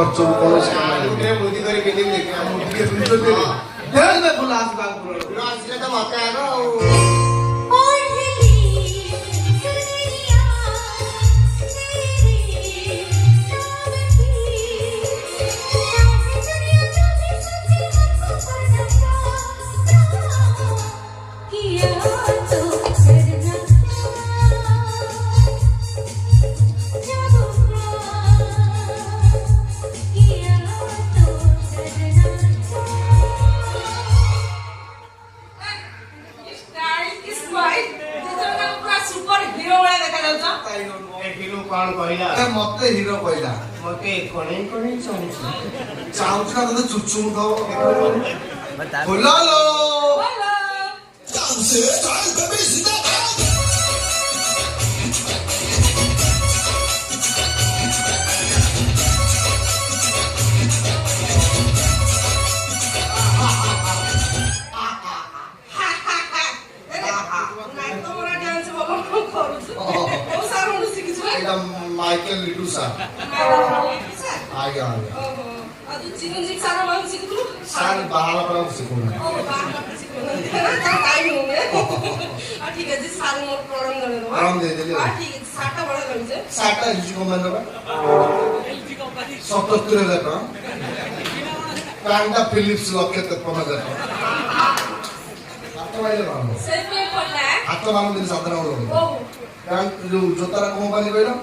ଖର୍ଚ୍ଚ କୌଣସି ବୁଦ୍ଧି କରି ଫିଲ୍ମ ଦେଖିବା ମୁଁ ଟିକେ ସୁନ୍ଦର ଫୁଲ ଆସିବା ଆସିଲେ ତ ମତେ ଆଗ ଆଉ कौन कहला मते हीरो कहला मते कोने कोने चाहूछ चाहूछ ना तो चुचू दो बोला लो बोला से चाल बेबी सीधा माइकल लिटू सर आ गया ಅದು ಚಿರಂಜೀವಿ ಸಾರ ಮಾಡಿ ಸಿಕ್ಕಿದ್ರು सर बाहर पर सिखोना ओ बाहर सिक्किनु टाइम हो गया ठीक है जी सार मोर प्रणाम दे दे ठीक है साटा बड़ा गइছে साटा हिजी कंपनी रो 77000 टका कांडा फिलिप्स लक्ष्य 53000 हाथ वाले मानो सेल्फ पे पड़ला हाथ मानो दिन साधना हो ओ कारण जो जोतारा कंपनी कहलो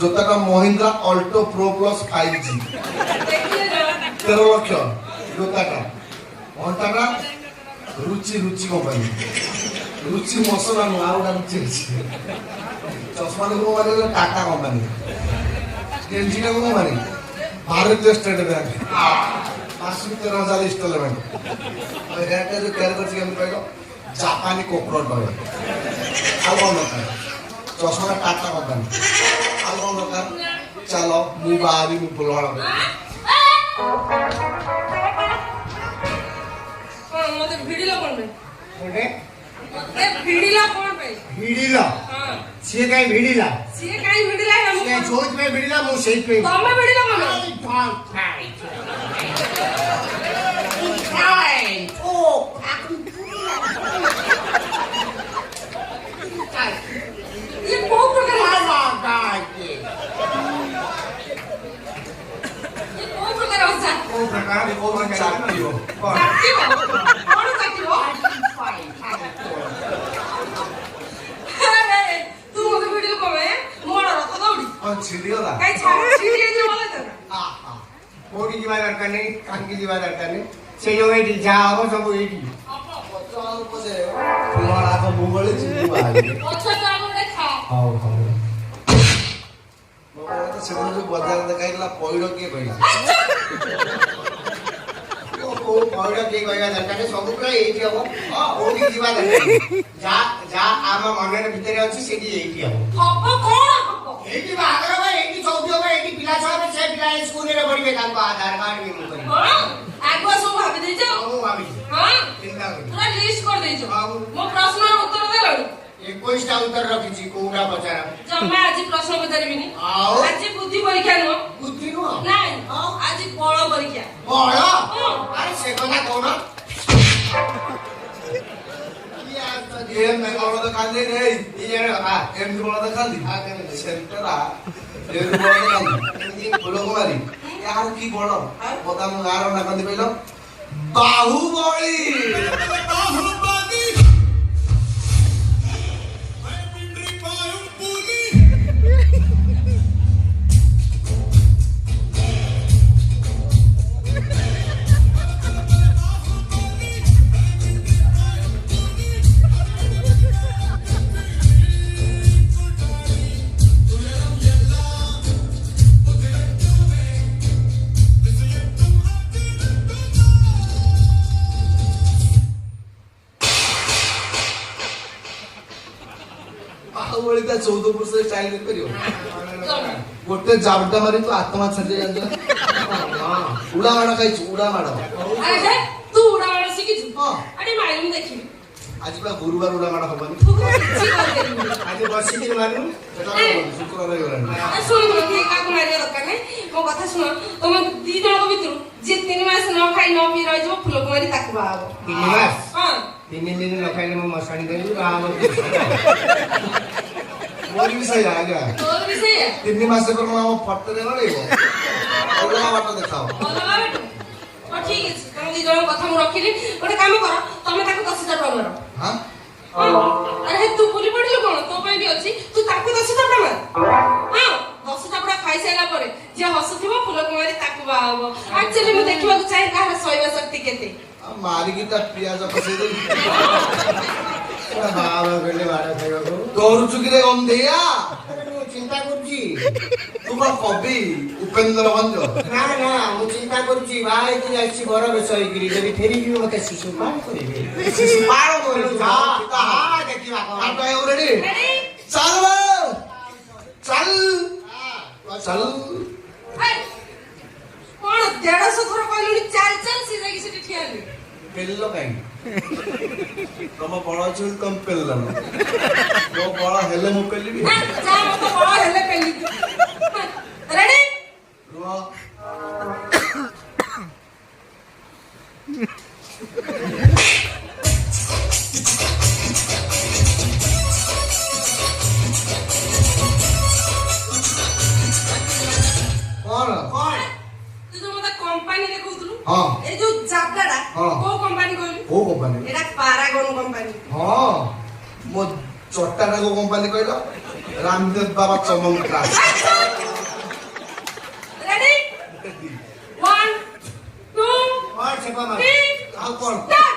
जोतारा Mahindra Alto pro plus 5G 13 लक्ष जोताटा घंटाटा रुचि रुचि कंपनी रुचि मसला नो आउडा रुचि चश्मा को माने टाटा कंपनी एलजी को माने भारतीय स्टेट बैंक मासु 13000 इंस्टॉलमेंट और रेट जो केयर करछि हम कहलो जापानी कोकरोट बय आ कोन चश्मा टाटा कंपनी आ कोन दरकार चलो मु बारी मु बोलवाना मते भिडिला कोन बे कोने ए भिडिला कोन बे भिडिला हां से काई भिडिला हम से जोज में भिडिला मु सेई पे तमे भिडिला कोन ओ ये को प्रकार ये को प्रकार होता ओ प्रकार को चाटी हो चाटी हो कौन चाटी हो अरे तू मते भिडिला कोमे मोर रथ दौड़ी कौन छिड़ियोला काई छाड़ छिड़ी जे बोले त आ आ कोडी जीवा दरकार नहीं कांकी जीवा दरकार नहीं से जो एडी जाओ सब एडी चल पसे तुम्हारा तो मुंगले चिंदी बाई अच्छा तो आगो देखा हां हां मोबाइल तो सेवन जो बाजार देखाइला पॉइडो के कहला को पॉइडो के कहला दरकार नहीं सब पूरा एडी हो हां ओडी जीवा दरकार जा जा आमा मनरे भितरे अछि सेडी एडी हो हब कोन हब एडी बागर बा एडी चौकी बा एडी पिला सब से पिला स्कूल रे पढ़िबे कान को आधार कार्ड भी मु करी हां आगो सब भाबी दे जा मु भाबी हां चिंता करी पूरा लिस्ट कर दे जो हां मो प्रश्न उत्तर दे लड़ी 21 टा उत्तर रखिछि कोउडा पचारा जम्मा आज प्रश्न पचारिबिनी आओ आज बुद्धि परीक्षा नो बुद्धि नो नहीं आज बळ परीक्षा बड़ अरे से कोना कोन ये मैं बोलो तो खाली रे ये आ एम बोलो तो खाली आ के सेंटरा ये बोलो तो खाली बोलो कुमारी यार की बोलो बता मु गारो ना कंदी पहिलो बाहुबली बाहुबली मैं पिंडरी पायु पूली बाहुबली ता 14 वर्ष स्टाइल कर परियो गोटे जाबटा मारी तो आत्मा छजे जान हां उडा माडा काई उडा माडा अरे तू उडा माडा शिकिछु हां अरे मायम देखि आज पा गुरुवार उड़ा माडा हबनी तू କିଛି କରିପାରିବୁନି। ଆଜି ବସିକି ମାନୁ ସେଟା ହବନି ଶୁକ୍ରବାର ହେଇଗଲାଣି ଶୁଣ କାହାକୁ ମାରିବା ଦରକାର ନାହିଁ ମୋ କଥା ଶୁଣ ତମେ 2 ଜଣଙ୍କ ଭିତରୁ ଯିଏ 3 ମାସ ନ ଖାଇ ନ ପିଇ ରହିଯିବ ଫୁଲକୁମାରୀ ତାକୁ ବାହା ହବ। 3 ମାସ ହଁ 3 ଦିନ ନ ଖାଇଲେ ମୁଁ ମଶାଣି ଦେବି ବାହା ହବ। ମୋର ବି ସେଇଆ ଆଜ୍ଞା ତୋର ବି ସେଇଆ 3 ମାସ ପରେ ଆମ ଫଟୋରେ ଗଳେଇବ ଅଲଗା ବାଟ ଦେଖାଅ ଅଲଗା ବାଟ ହଁ ଠିକ ଅଛି ତମେ 2 ଜଣଙ୍କ କଥା ମୁଁ ରଖିଲି ଗୋଟେ କାମ କର ତମେ ତାକୁ 10,000 ଟଙ୍କା ମାର। ହଁ ଆରେ ତୁ ଭୁଲି ପଡିଲୁ କଣ ତୋ ପାଇଁ ବି ଅଛି ତୁ ତାକୁ 10,000 ଟଙ୍କା ମାର। ହଁ 10,000 ଟଙ୍କା ଖାଇସାରିଲା ପରେ ଯିଏ ହସୁଥିବ ଫୁଲକୁମାରୀ ତାକୁ ବାହା ହବ। ଆକ୍ଚୁଆଲି ମୁଁ ଦେଖିବାକୁ ଚାହେଁ କାହାର ଶୈବ ଶକ୍ତି କେତେ। ମାରିକି ତା ପିଆଜ ପସେଇ ଦେବି ବାହା ହବ କହିଲେ ବାଡ଼ ଖାଇବାକୁ କରୁଛୁ କିରେ ଗନ୍ଧେଇଆ ମୁଁ ଚିନ୍ତା କରୁଛି। ତୁ କଣ କବି ଉପେନ୍ଦ୍ର ଭଞ୍ଜ ନା ନା ମୁଁ ଚିନ୍ତା କରୁଛି ବାହା ହେଇକି ଆସିଛି ବର ବେଶ ହେଇକିରି ଯଦି ଫେରିକି ମତେ ଶିଶୁ ପାଳ କରିବେ ଶିଶୁ ପାଳ କରିବୁ ଦେଖିବା ଆଟ ହେଉ ରେଡି ରେଡି ଚାଲ ଚାଲ ଚାଲ କଣ 150 ଥର କହିଲୁଣି ଚାଲ ଚାଲ ସେ ଯାଇକି ସେଠି ଠିଆ ହେଲୁ। ପେଲ କାହିଁକି ତମ ବଳ ଅଛି ବୋଲି ତମେ ପେଲ ମୋ ବଳ ହେଲେ ମୁଁ ପେଲିବି ଯା ମତେ ବଳ ହେଲେ ପେଲି ରେଡି ରୁହ କଣ ତୁ ଯୋଉ ମତେ କମ୍ପାନୀ ଦେଖଉଥିଲୁ ହଁ ଏଇ ଯୋଉ ଯାତ୍ରାଟା ହଁ। କୋଉ କମ୍ପାନୀ କହିଲୁ କୋଉ କମ୍ପାନୀ ଏଟା ପାରାଗନ କମ୍ପାନୀ। ହଁ ମୋ ଚଟାଟା କୋଉ କମ୍ପାନୀ କହିଲ ରାମଦେବ ବାବା ଚମନ କ୍ଲାସ ରେଡି 1 2 3 ଆଉ କଣ start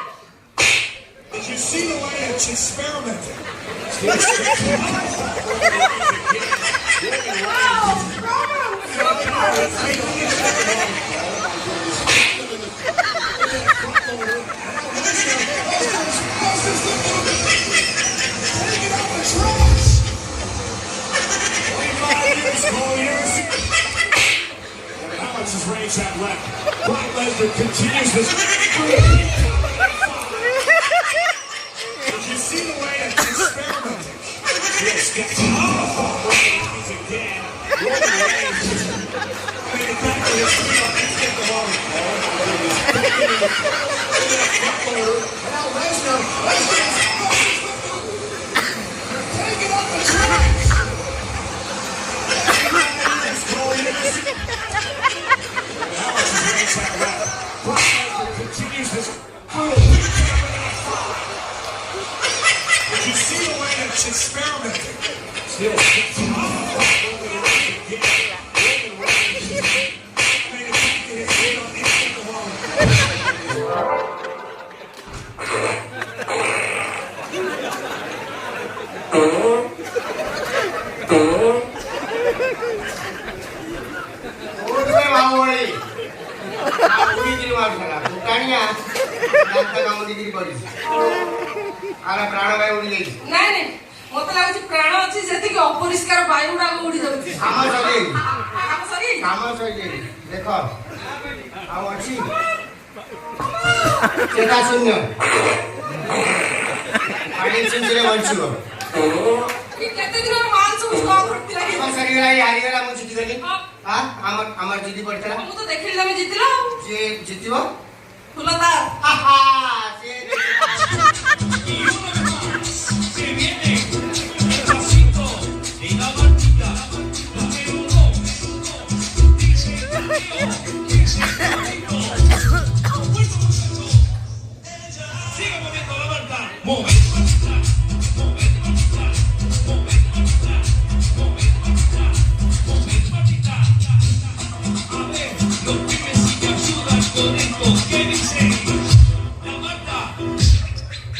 Did you see the way it's experimenting? wow How much does Reigns have left? Brock Lesnar continues this. Did you see the way it's experimenting? Yes, guys. Oh, he's again. Roman Reigns. I mean, back to his feet on instant glory. Oh, my goodness. Now Lesnar. Taking up the track. How much does Reigns have left? Brock Lesnar continues this. Did you see the way it's experimenting? Still. ପ୍ରାଣବାୟୁ ଉଡି ଯାଇଛି ନାଇଁ ନାଇଁ ମତେ ଲାଗୁଛି ପ୍ରାଣ ଅଛି ଯେତିକି ଅପରିଷ୍କାର ବାୟୁ ଗୁଡାକ ଉଡି ଯାଉଛି। କାମ ସରିଯାଇଛି କାମ ସରିଯାଇଛି? କାମ ସରିଯାଇଛି ଦେଖ ଆଉ ଅଛି ଚେତା ଶୂନ୍ୟ ପାଣି ଛିଞ୍ଚିଲେ ବଞ୍ଚିବ କି କେତେ ଦିନର ମାଲ ସବୁ ଷ୍ଟକ୍ କରିଥିଲା କି? ସରିଗଲା ହାରିଗଲା ମୁଁ ଜିତିଗଲି ହଁ। ଆମର ଜିତି ପଡିଥିଲା ମୁଁ ତ ଦେଖିଲି ତମେ ଜିତିଲ ଆଉ। ଯିଏ ଜିତିବ ଫୁଲ ତାର Se viene el pasito y la martita número 2. Dice el tío, sigue moviendo la marca. Momento martita, momento martita, momento martita, momento martita, momento martita. A ver, los pibes si me ayudan con esto, ¿qué dicen? La marca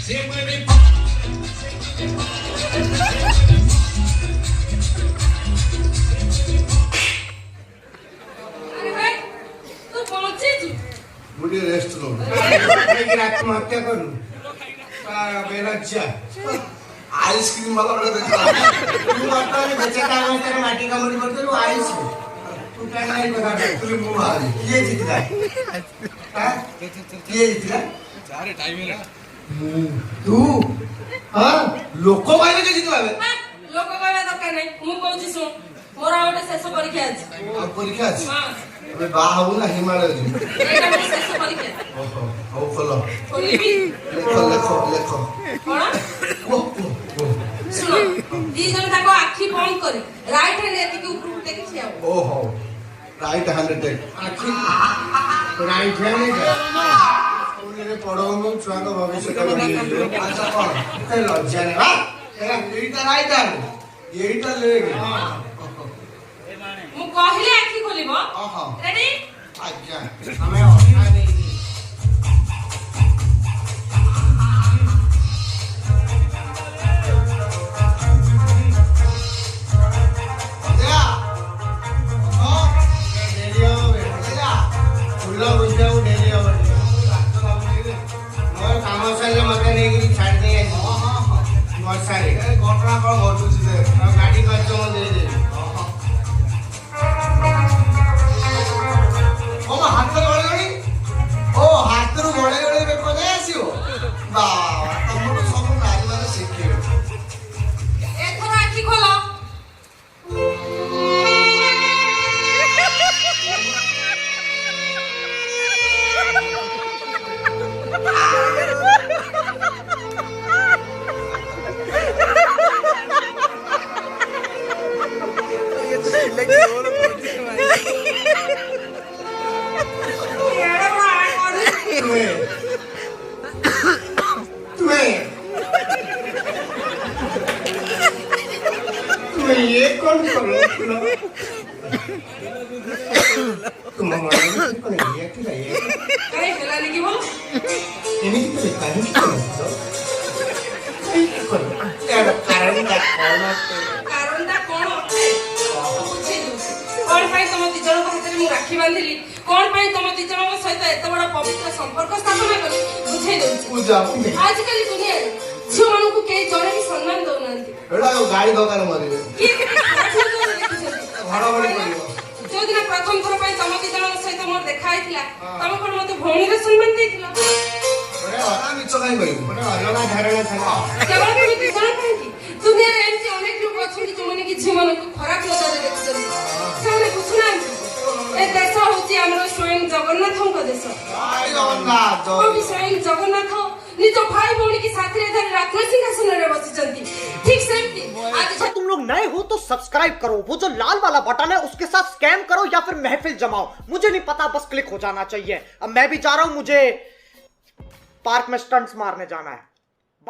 se mueve. ଆରେ ଭାଇ ତୁ ପହଞ୍ଚିଛୁ? ମୁଁ ଟିକେ rest ନଉନି ଆତ୍ମହତ୍ୟା କରୁ ବେଲଜ୍ଜା ice cream ବାଲା ଗୋଟେ ଦେଖିଲା ତୁ ବର୍ତ୍ତମାନ ବେଚେତା ଅବସ୍ଥାରେ ମାଟି କାମୁଡି ପଡୁଥିଲୁ ଆଇସ ତୁ କାହିଁ ନାଇଁ କଥା ଦେଖୁଥିଲି ମୁଁ ବାହାରି କିଏ ଜିତିଲା କିଏ ଜିତିଲା तू हाँ लोक पाइले के जितला बे लोक कहवा दरकार नहीं मु कहूची सुन मोर आ गोटे शेष परीक्षा अछि अब परीक्षा अछि हां अबे बाहा हो ना हिमालय जी एटा मोर शेष परीक्षा ओहो हो खोलो खोलिबी लेखो कोन ओ सुनो दी जन ताको आखी बंद करे राइट हैंड एति के ऊपर देखि आओ ओहो राइट हैंड टेक आखि राइट है नहीं उन्हें पढ़ाऊंगा छुआ का भविष्य का अच्छा कौन ते लज्जा नहीं हाँ तेरा एटा राइट हैंड एटा लेगे मु कहले आखी खोलिबो ओहो रेडी अच्छा हमें ऑप्शन नहीं दी ओदिया ओ डेली हो ओदिया फुल्ला बुझा वो डेली हो मोर काम सारे मते नहीं कि छाड़ दे मोर सारे घटना कौन घटुची से गाड़ी खर्च मत दे दे ओ हाथ गळे गळे ओ हाथ रु गळे गळे बेको जाय आसीओ बा तमरो सब नारी माने शिखे एथरा आखी खोलो तुम्हें ये कौन करो तुम हमारे कौन ये क्या ये काहे हेला लगी बोल ini kita lihat ini यार कारण का कारणटा कोन बुझे दु कोन पाई तम दिजण हाथ रे मु राखी बांधिली कोन पाई तम दिजण सहित एत बड़ा पवित्र संपर्क स्थापन करी बुझे दउ पूजा आज कल दुनिया रे झियो मानु को के जणे भी सम्मान दउ नांती एडा गाड़ी दोकान मरिबे की घड़ा बड़ी पड़ियो जो दिन प्रथम थर पाई तम दिजण सहित मोर देखा आइथिला तम कोन मते भौणी रे सम्मान देथिला अरे अना मिछ काई गयो बड़ा अलग धारणा था केवल के दिजण काहे दुनिया रे एमती अनेक लोग अछन जो माने कि झियो मानु को खराब नजर देखछन ସେମାନେ ବୁଝୁନାହାନ୍ତି ଏ ଦେଶ ହଉଛି ଆମର ସ୍ୱୟଂ ଜଗନ୍ନାଥଙ୍କ ଦେଶ आई जगन्नाथ ପ୍ରଭୁ ସ୍ୱୟଂ ଜଗନ୍ନାଥ ନିଜ ଭାଇ ଭଉଣୀ की साथी धରି रत्न सिंहासନରେ ବସିଛନ୍ତି ठीक सेमती आज अगर तुम लोग नए हो तो सब्सक्राइब करो, वो जो लाल वाला बटन है उसके साथ स्कैम करो या फिर महफिल जमाओ, मुझे नहीं पता, बस क्लिक हो जाना चाहिए। अब मैं भी जा रहा हूं, मुझे पार्क में स्टंट्स मारने जाना है।